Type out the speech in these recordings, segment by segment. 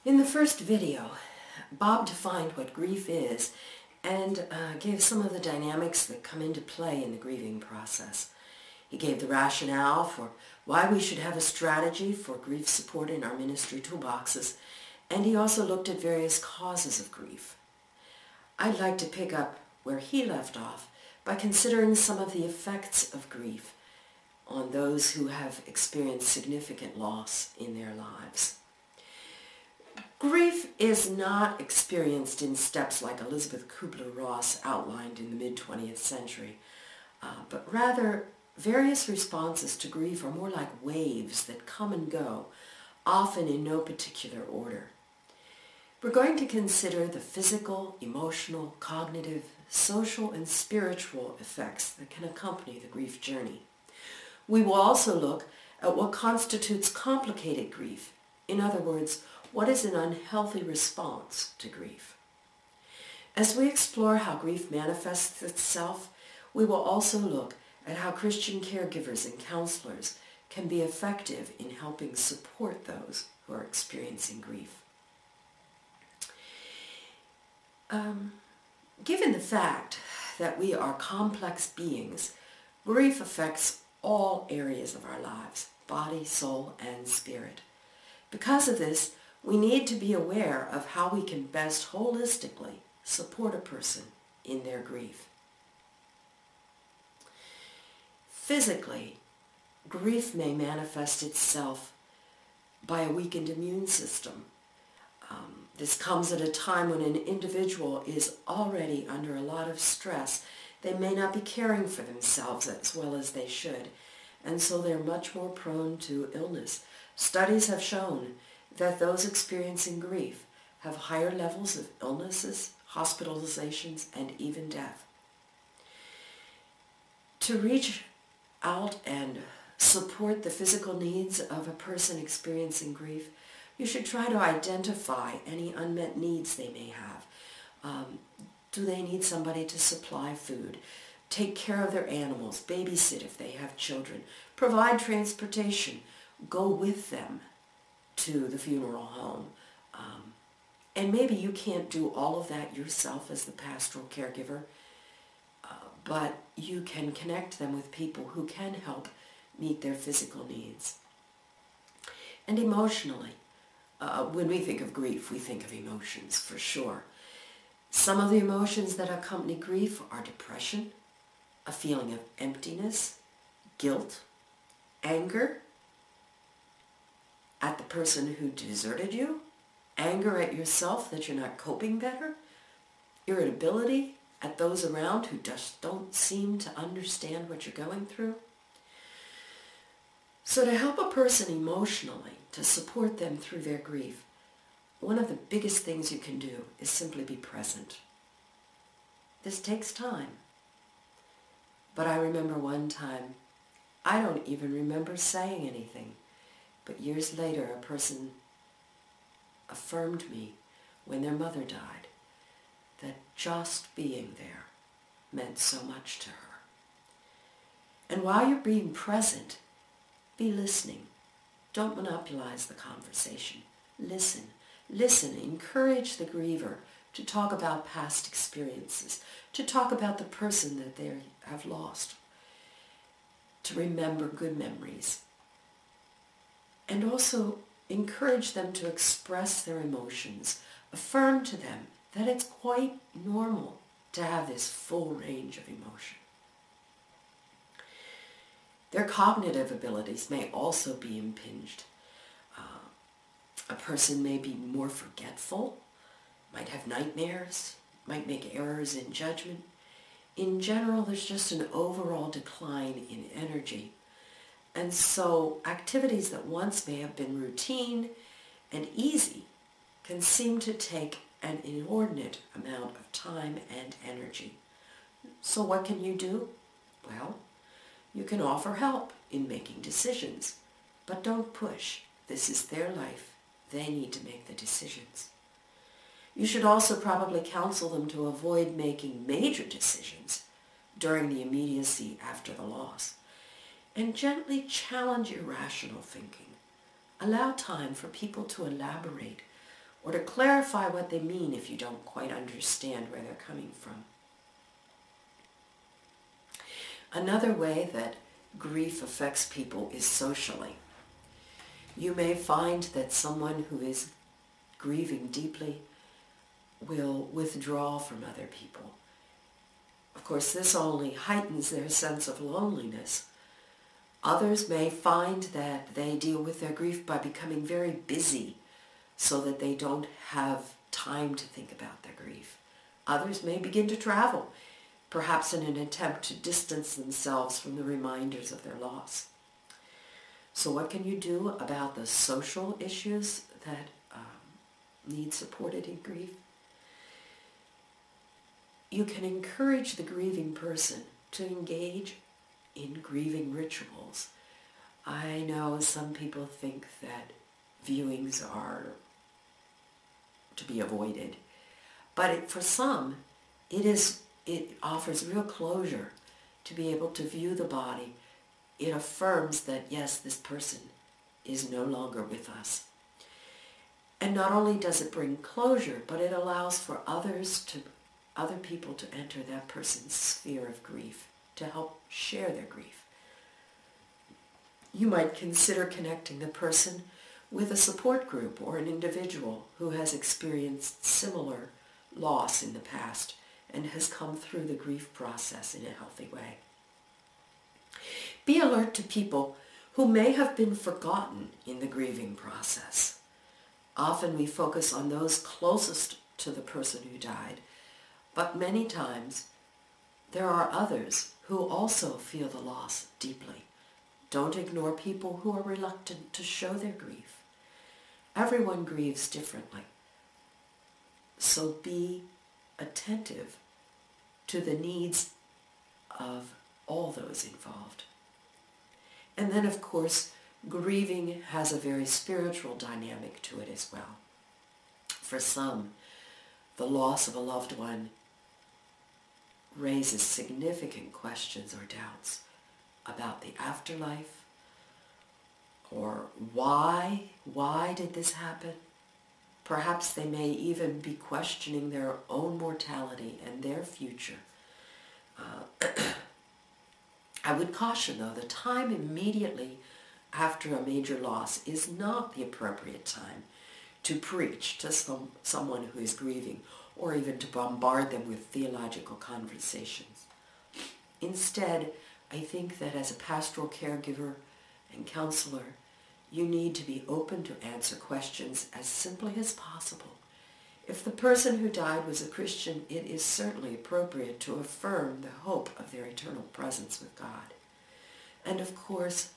In the first video, Bob defined what grief is and gave some of the dynamics that come into play in the grieving process. He gave the rationale for why we should have a strategy for grief support in our ministry toolboxes, and he also looked at various causes of grief. I'd like to pick up where he left off by considering some of the effects of grief on those who have experienced significant loss in their lives. Grief is not experienced in steps like Elizabeth Kubler-Ross outlined in the mid-20th century, but rather various responses to grief are more like waves that come and go, often in no particular order. We're going to consider the physical, emotional, cognitive, social, and spiritual effects that can accompany the grief journey. We will also look at what constitutes complicated grief. In other words, what is an unhealthy response to grief? As we explore how grief manifests itself, we will also look at how Christian caregivers and counselors can be effective in helping support those who are experiencing grief. Given the fact that we are complex beings, grief affects all areas of our lives, body, soul, and spirit. Because of this, we need to be aware of how we can best holistically support a person in their grief. Physically, grief may manifest itself by a weakened immune system. This comes at a time when an individual is already under a lot of stress. They may not be caring for themselves as well as they should, and so they're much more prone to illness. Studies have shown that those experiencing grief have higher levels of illnesses, hospitalizations, and even death. To reach out and support the physical needs of a person experiencing grief, you should try to identify any unmet needs they may have. Do they need somebody to supply food? Take care of their animals, babysit if they have children, provide transportation, go with them to the funeral home. And maybe you can't do all of that yourself as the pastoral caregiver, but you can connect them with people who can help meet their physical needs. And emotionally, when we think of grief, we think of emotions for sure. Some of the emotions that accompany grief are depression, a feeling of emptiness, guilt, anger at the person who deserted you, anger at yourself that you're not coping better, irritability at those around who just don't seem to understand what you're going through. So to help a person emotionally, to support them through their grief, one of the biggest things you can do is simply be present. This takes time. But I remember one time, I don't even remember saying anything, but years later a person affirmed me when their mother died that just being there meant so much to her. And while you're being present, be listening. Don't monopolize the conversation. Listen. Listen. Encourage the griever to talk about past experiences, to talk about the person that they have lost, to remember good memories. And also encourage them to express their emotions. Affirm to them that it's quite normal to have this full range of emotion. Their cognitive abilities may also be impinged. A person may be more forgetful, might have nightmares, might make errors in judgment. In general, there's just an overall decline in energy. And so activities that once may have been routine and easy can seem to take an inordinate amount of time and energy. So what can you do? Well, you can offer help in making decisions, but don't push. This is their life. They need to make the decisions. You should also probably counsel them to avoid making major decisions during the immediacy after the loss, and gently challenge irrational thinking. Allow time for people to elaborate or to clarify what they mean if you don't quite understand where they're coming from. Another way that grief affects people is socially. You may find that someone who is grieving deeply will withdraw from other people. Of course, this only heightens their sense of loneliness. Others may find that they deal with their grief by becoming very busy so that they don't have time to think about their grief. Others may begin to travel, perhaps in an attempt to distance themselves from the reminders of their loss. So what can you do about the social issues that need supported in grief? You can encourage the grieving person to engage in grieving rituals. I know some people think that viewings are to be avoided, but for some, it offers real closure to be able to view the body. It affirms that, yes, this person is no longer with us. And not only does it bring closure, but it allows for other people to enter that person's sphere of grief, to help share their grief. You might consider connecting the person with a support group or an individual who has experienced similar loss in the past and has come through the grief process in a healthy way. Be alert to people who may have been forgotten in the grieving process. Often we focus on those closest to the person who died, but many times there are others who also feel the loss deeply. Don't ignore people who are reluctant to show their grief. Everyone grieves differently, so be attentive to the needs of all those involved. And then, of course, grieving has a very spiritual dynamic to it as well. For some, the loss of a loved one raises significant questions or doubts about the afterlife, or why did this happen? Perhaps they may even be questioning their own mortality and their future. I would caution, though, the time immediately after a major loss is not the appropriate time to preach to someone who is grieving, or even to bombard them with theological conversations. Instead, I think that as a pastoral caregiver and counselor, you need to be open to answer questions as simply as possible. If the person who died was a Christian, it is certainly appropriate to affirm the hope of their eternal presence with God. And of course,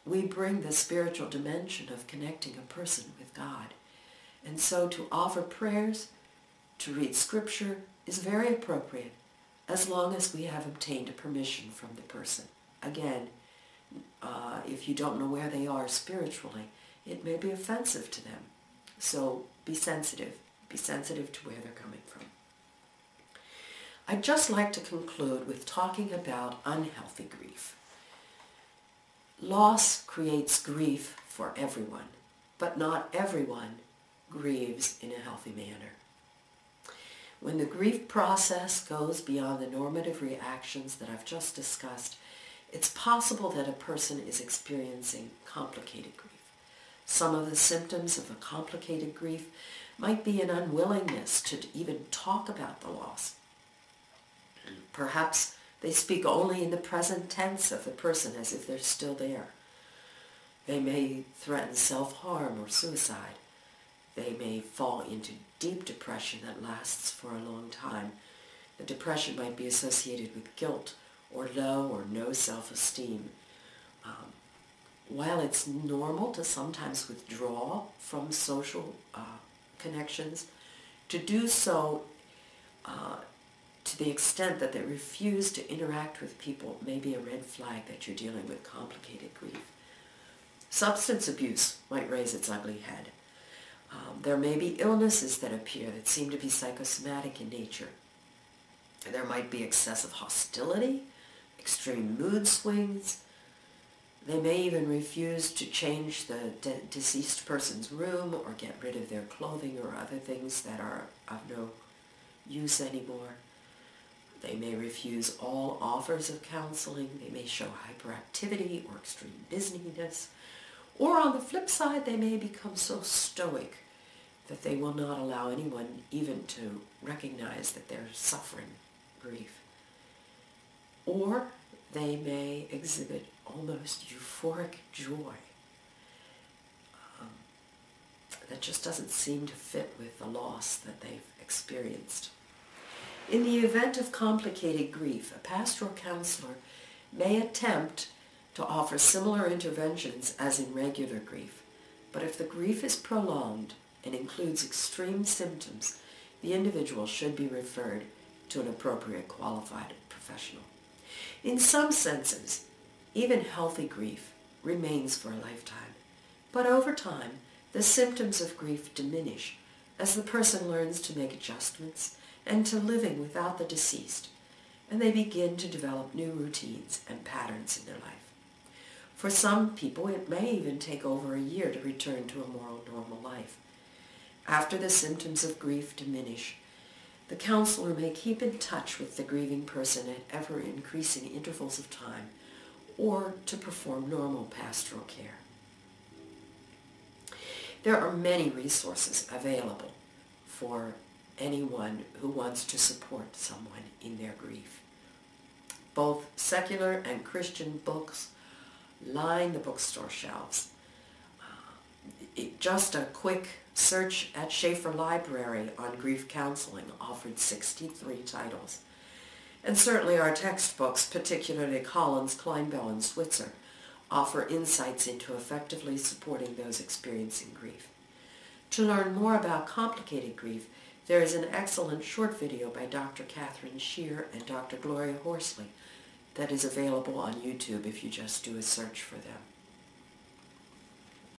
we bring the spiritual dimension of connecting a person with God. And so to offer prayers, to read scripture is very appropriate, as long as we have obtained a permission from the person. Again, if you don't know where they are spiritually, it may be offensive to them. So be sensitive. Be sensitive to where they're coming from. I'd just like to conclude with talking about unhealthy grief. Loss creates grief for everyone, but not everyone grieves in a healthy manner. When the grief process goes beyond the normative reactions that I've just discussed, it's possible that a person is experiencing complicated grief. Some of the symptoms of a complicated grief might be an unwillingness to even talk about the loss. Perhaps they speak only in the present tense of the person as if they're still there. They may threaten self-harm or suicide. They may fall into deep depression that lasts for a long time. The depression might be associated with guilt or low or no self-esteem. While it's normal to sometimes withdraw from social connections, to do so to the extent that they refuse to interact with people may be a red flag that you're dealing with complicated grief. Substance abuse might raise its ugly head. There may be illnesses that appear that seem to be psychosomatic in nature. There might be excessive hostility, extreme mood swings. They may even refuse to change the deceased person's room or get rid of their clothing or other things that are of no use anymore. They may refuse all offers of counseling. They may show hyperactivity or extreme busyness. Or on the flip side, they may become so stoic that they will not allow anyone even to recognize that they're suffering grief. Or they may exhibit almost euphoric joy that just doesn't seem to fit with the loss that they've experienced. In the event of complicated grief, a pastoral counselor may attempt to offer similar interventions as in regular grief, but if the grief is prolonged and includes extreme symptoms, the individual should be referred to an appropriate qualified professional. In some senses, even healthy grief remains for a lifetime, but over time, the symptoms of grief diminish as the person learns to make adjustments and to living without the deceased, and they begin to develop new routines and patterns in their life. For some people, it may even take over a year to return to a more normal life. After the symptoms of grief diminish, the counselor may keep in touch with the grieving person at ever-increasing intervals of time or to perform normal pastoral care. There are many resources available for anyone who wants to support someone in their grief. Both secular and Christian books line the bookstore shelves. Just a quick search at Schaeffer Library on grief counseling offered 63 titles. And certainly our textbooks, particularly Collins, Kleinbell, and Switzer, offer insights into effectively supporting those experiencing grief. To learn more about complicated grief, there is an excellent short video by Dr. Catherine Shear and Dr. Gloria Horsley that is available on YouTube if you just do a search for them.